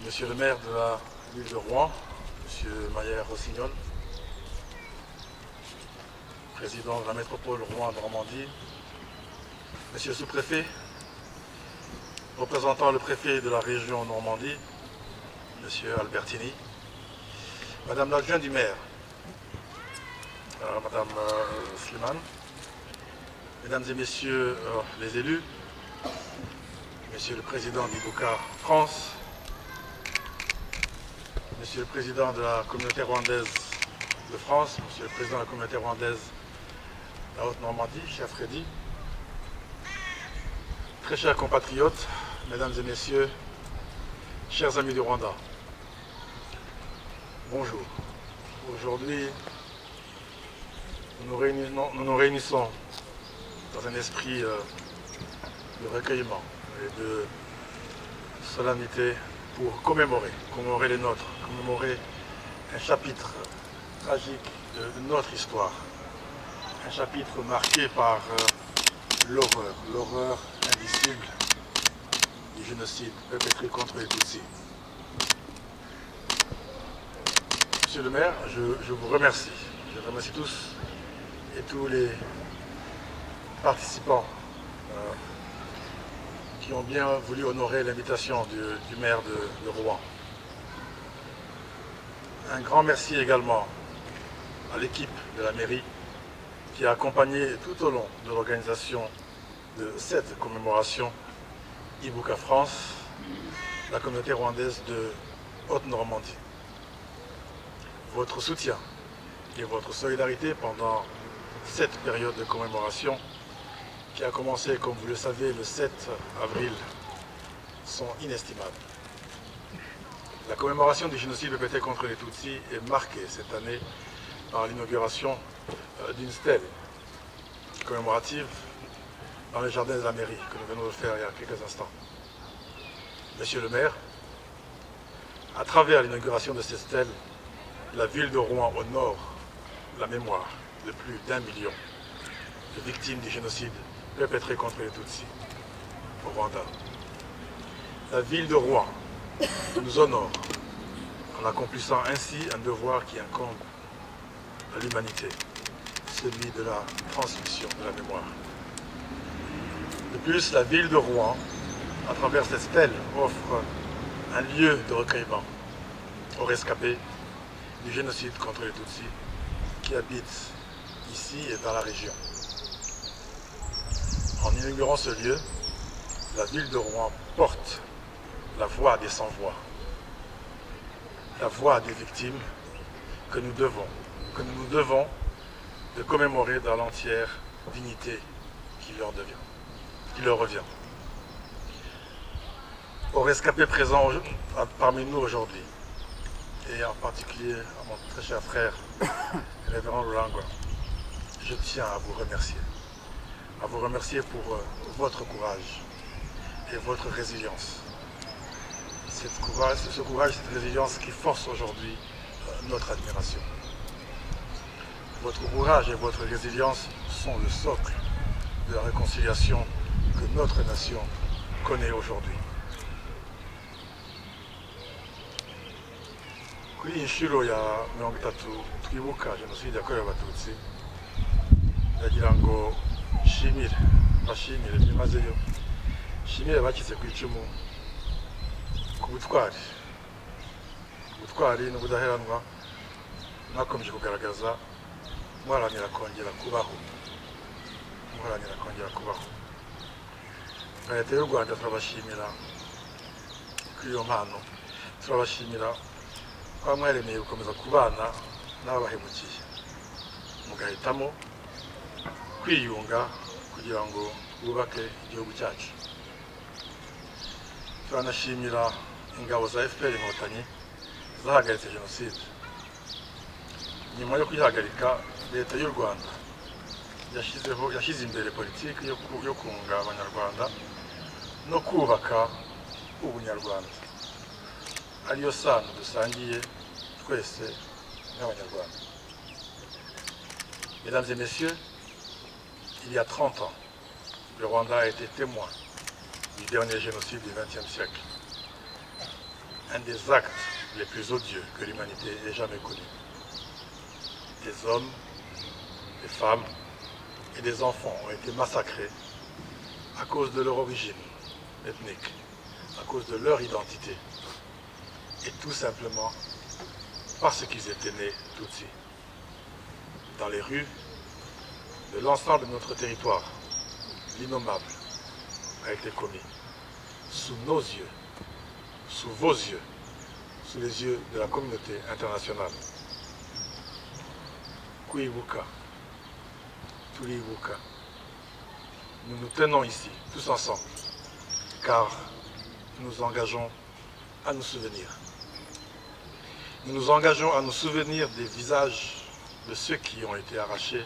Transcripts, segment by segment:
Monsieur le maire de la ville de Rouen, Monsieur Maillère-Rossignol, président de la métropole Rouen-Normandie, Monsieur le sous-préfet, représentant le préfet de la région Normandie, Monsieur Albertini, Madame l'adjointe du maire, Madame Slimane, Mesdames et Messieurs les élus, Monsieur le Président d'Ibuka France, Monsieur le Président de la communauté rwandaise de France, Monsieur le Président de la communauté rwandaise de la Haute-Normandie, cher Freddy, très chers compatriotes, Mesdames et Messieurs, chers amis du Rwanda, bonjour. Aujourd'hui, nous nous réunissons dans un esprit de recueillement et de solennité pour commémorer les nôtres, commémorer un chapitre tragique de notre histoire, un chapitre marqué par l'horreur indicible du génocide perpétré contre les Tutsis. Monsieur le maire, je vous remercie. Je remercie tous et tous les participants qui ont bien voulu honorer l'invitation du maire de Rouen. Un grand merci également à l'équipe de la mairie qui a accompagné tout au long de l'organisation de cette commémoration Ibuka France, la communauté rwandaise de Haute-Normandie. Votre soutien et votre solidarité pendant cette période de commémoration qui a commencé, comme vous le savez, le 7 avril, sont inestimables. La commémoration du génocide perpétré contre les Tutsis est marquée cette année par l'inauguration d'une stèle commémorative dans les jardins de la mairie, que nous venons de faire il y a quelques instants. Monsieur le maire, à travers l'inauguration de cette stèle, la ville de Rouen honore la mémoire de plus d'1 million de victimes du génocide perpétré contre les Tutsis au Rwanda. La ville de Rouen nous honore en accomplissant ainsi un devoir qui incombe à l'humanité, celui de la transmission de la mémoire. De plus, la ville de Rouen, à travers cette stèle, offre un lieu de recueillement aux rescapés du génocide contre les Tutsis qui habitent ici et dans la région. En inaugurant ce lieu, la ville de Rouen porte la voix des sans-voix, la voix des victimes que nous devons de commémorer dans l'entière dignité qui leur revient. Aux rescapés présents parmi nous aujourd'hui, et en particulier à mon très cher frère, révérend Lulangwa, je tiens à vous remercier. À vous remercier pour votre courage et votre résilience. Ce courage, cette résilience qui force aujourd'hui notre admiration. Votre courage et votre résilience sont le socle de la réconciliation que notre nation connaît aujourd'hui. Kuri iyi nshuro ya 30 twibuka jenoside yakorewe abatutsi, ndagira ngo bashimire byimazeyo, nshimire abacitse ku icumu ku butwari n'ubudaheranwa mwakomeje kugaragaza muharanira kongera kubaho. Nka leta y'u Rwanda turabashimira kuri iyo mpano, turabashimira kuba mwaremeye gukomeza kubana n'ababahemukiye, mugahitamo kwiyunga kugira ngo twubake igihugu cyacu. Turanashimira ingabo za FPR Inkotanyi zahagaritse jenoside. Nyuma yo kuyihagarika, leta y'u Rwanda yashyize imbere politiki yo kunga abanyarwanda no kubaka ubunyarwanda, ariyo sano dusangiye twese nk'abanyarwanda. Mesdames et messieurs, il y a 30 ans, le Rwanda a été témoin du dernier génocide du XXe siècle. un des actes les plus odieux que l'humanité ait jamais connu. Des hommes, des femmes et des enfants ont été massacrés à cause de leur origine ethnique, à cause de leur identité, et tout simplement parce qu'ils étaient nés Tutsis. Dans les rues de l'ensemble de notre territoire, l'innommable a été commis sous nos yeux, sous vos yeux, sous les yeux de la communauté internationale. Kuibuka, Tulibuka, nous nous tenons ici, tous ensemble, car nous nous engageons à nous souvenir. Nous nous engageons à nous souvenir des visages de ceux qui ont été arrachés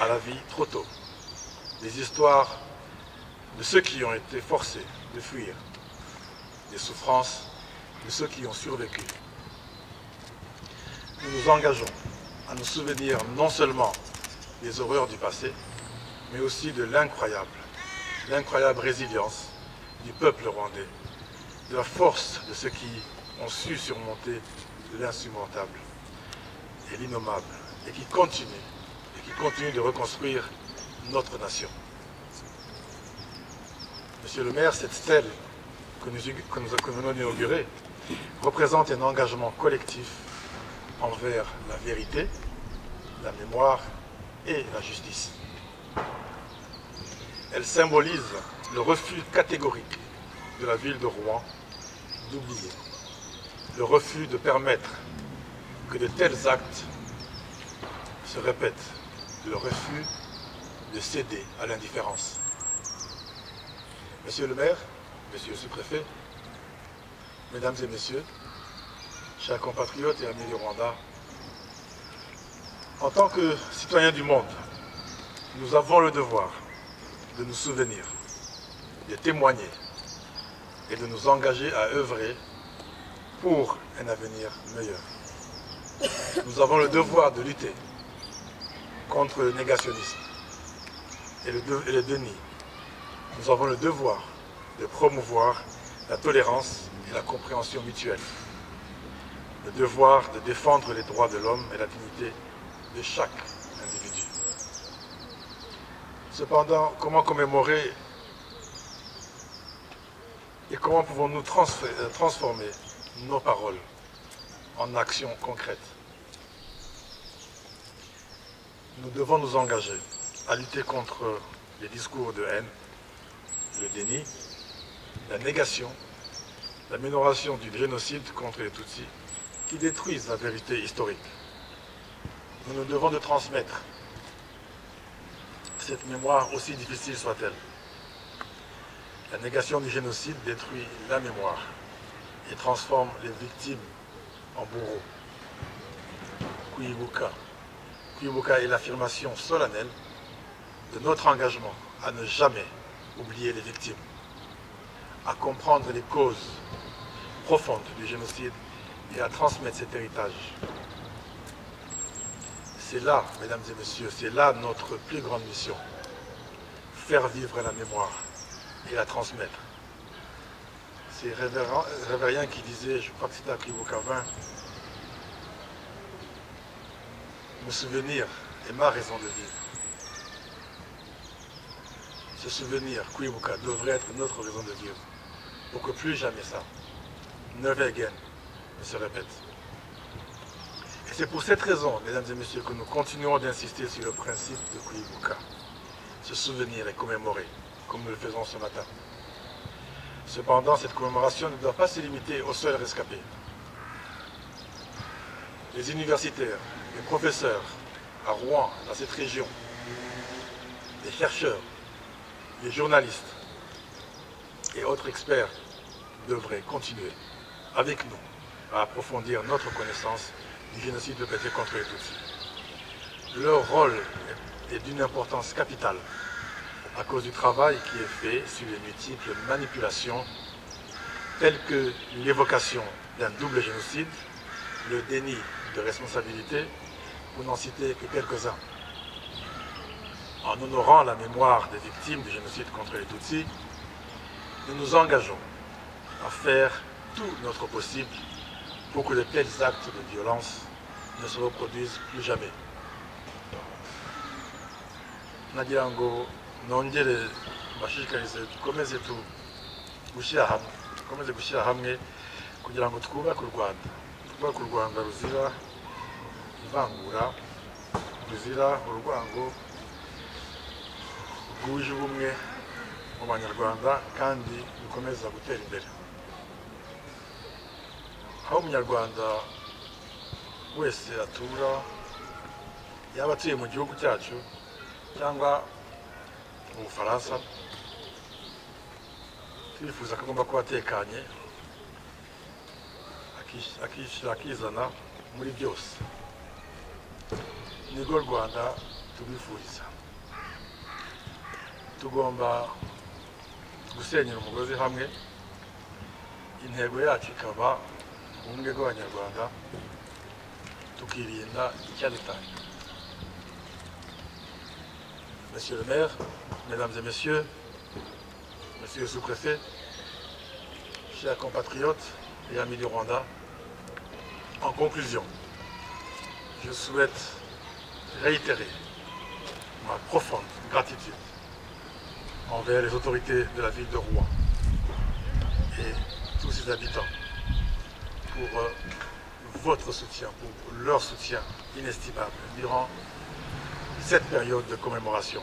à la vie trop tôt, des histoires de ceux qui ont été forcés de fuir, des souffrances de ceux qui ont survécu. Nous nous engageons à nous souvenir non seulement des horreurs du passé, mais aussi de l'incroyable résilience du peuple rwandais, de la force de ceux qui ont su surmonter l'insurmontable et l'innommable, et qui continuent de reconstruire notre nation. Monsieur le maire, cette stèle que nous venons d'inaugurer représente un engagement collectif envers la vérité, la mémoire et la justice. Elle symbolise le refus catégorique de la ville de Rouen d'oublier, le refus de permettre que de tels actes se répètent, le refus de céder à l'indifférence. Monsieur le maire, monsieur le sous-préfet, mesdames et messieurs, chers compatriotes et amis du Rwanda, en tant que citoyens du monde, nous avons le devoir de nous souvenir, de témoigner et de nous engager à œuvrer pour un avenir meilleur. Nous avons le devoir de lutter contre le négationnisme et le déni. Nous avons le devoir de promouvoir la tolérance et la compréhension mutuelle. Le devoir de défendre les droits de l'homme et la dignité de chaque individu. Cependant, comment commémorer et comment pouvons-nous transformer nos paroles en actions concrètes? Nous devons nous engager à lutter contre les discours de haine, le déni, la négation, la minoration du génocide contre les Tutsis qui détruisent la vérité historique. Nous nous devons de transmettre cette mémoire aussi difficile soit-elle. La négation du génocide détruit la mémoire et transforme les victimes en bourreaux. Kuibuka. Kuibuka est l'affirmation solennelle de notre engagement à ne jamais oublier les victimes, à comprendre les causes profondes du génocide et à transmettre cet héritage. C'est là, mesdames et messieurs, c'est là notre plus grande mission. Faire vivre la mémoire et la transmettre. C'est Révérien qui disait, je crois que c'était à Kuibuka 20, me souvenir est ma raison de vivre. Ce souvenir, Kuibuka, devrait être notre raison de vivre, pour que plus jamais ça, never again, ne se répète. Et c'est pour cette raison, mesdames et messieurs, que nous continuons d'insister sur le principe de Kuibuka, se souvenir et commémorer, comme nous le faisons ce matin. Cependant, cette commémoration ne doit pas se limiter aux seuls rescapés. Les universitaires, les professeurs à Rouen, dans cette région, les chercheurs, les journalistes et autres experts devraient continuer avec nous à approfondir notre connaissance du génocide perpétré contre les Tutsis. Leur rôle est d'une importance capitale à cause du travail qui est fait sur les multiples manipulations telles que l'évocation d'un double génocide, le déni de responsabilité, pour n'en citer que quelques-uns. En honorant la mémoire des victimes du génocide contre les Tutsis, nous nous engageons à faire tout notre possible pour que de tels actes de violence ne se reproduisent plus jamais. nagira ngo nongere mbashishikarize dukomeze gushyira hamwe kugira ngo twubake u Rwanda ruzira ivangura, ruzira urwango, rwuje ubumwe mu banyarwanda kandi rukomeza gutera imbere. Aho umunyarwanda wese atura, yaba atuye mu gihugu cyacu cyangwa mu Bufaransa, turifuza ko agomba kuba atekanye, akishyira akizana muri byose. Nirwo Rwanda tubifuriza. Tugomba gusenyera umugozi hamwe, intego yacu ikaba ubumwe bw'abanyarwanda, tukirinda icyadutanya. Monsieur le maire, mesdames et messieurs, monsieur le sous-préfet, chers compatriotes et amis du Rwanda, en conclusion, je souhaite réitérer ma profonde gratitude envers les autorités de la ville de Rouen et tous ses habitants pour votre soutien, pour leur soutien inestimable durant cette période de commémoration.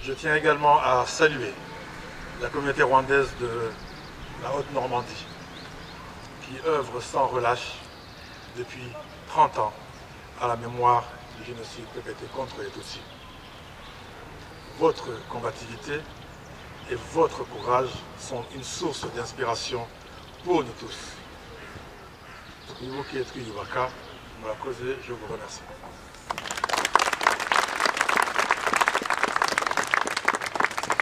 Je tiens également à saluer la communauté rwandaise de la Haute-Normandie qui œuvre sans relâche depuis 30 ans à la mémoire du génocide perpétré contre les Tutsis. Votre combativité et votre courage sont une source d'inspiration pour nous tous. Je vous remercie.